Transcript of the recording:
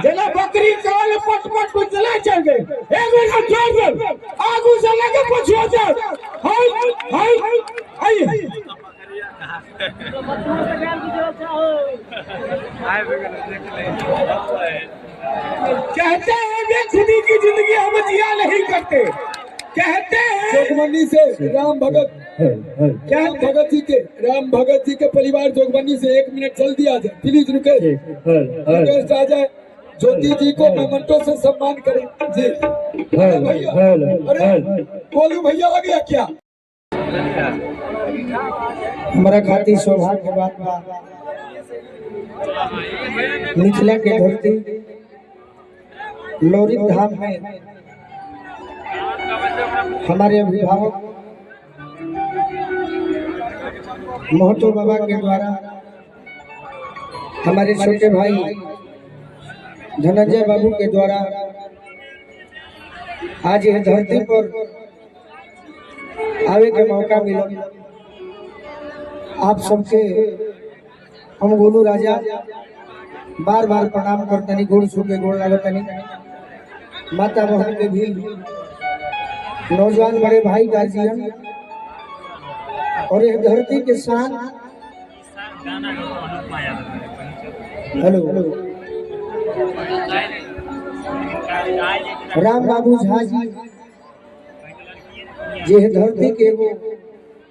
जला बकरी काल पट पट को चला चल गए एक मिनट जोर जोर आगू से लगे पछुआ जा हाय हाय हाय कहते हैं वे खुदी की जिंदगी हम जिया नहीं करते कहते हैं जोगबनी से राम भगत क्या भगत जी के राम भगत जी के परिवार जोगबनी से 1 मिनट जल्दी आ जाए प्लीज रुके रिक्वेस्ट आ जाए ज्योति जी को मोमेंटो से सम्मान करें जी भैया अरे बोलू भैया आ गया क्या हमारा खाती सौभाग्य के बात मिथिला के धरती लोरित धाम में हमारे अभिभावक महतो बाबा के द्वारा हमारे छोटे भाई धनंजय बाबू के द्वारा आज यह धरती पर आवे के मौका मिला। आप सबके हम गोलू राजा बार बार प्रणाम करतनी गोड़ छू के गोड़ लागतनी माता बहन के भी नौजवान बड़े भाई गार्जियन और यह धरती के शान हेलो राम बाबू झा जी ये धरती के वो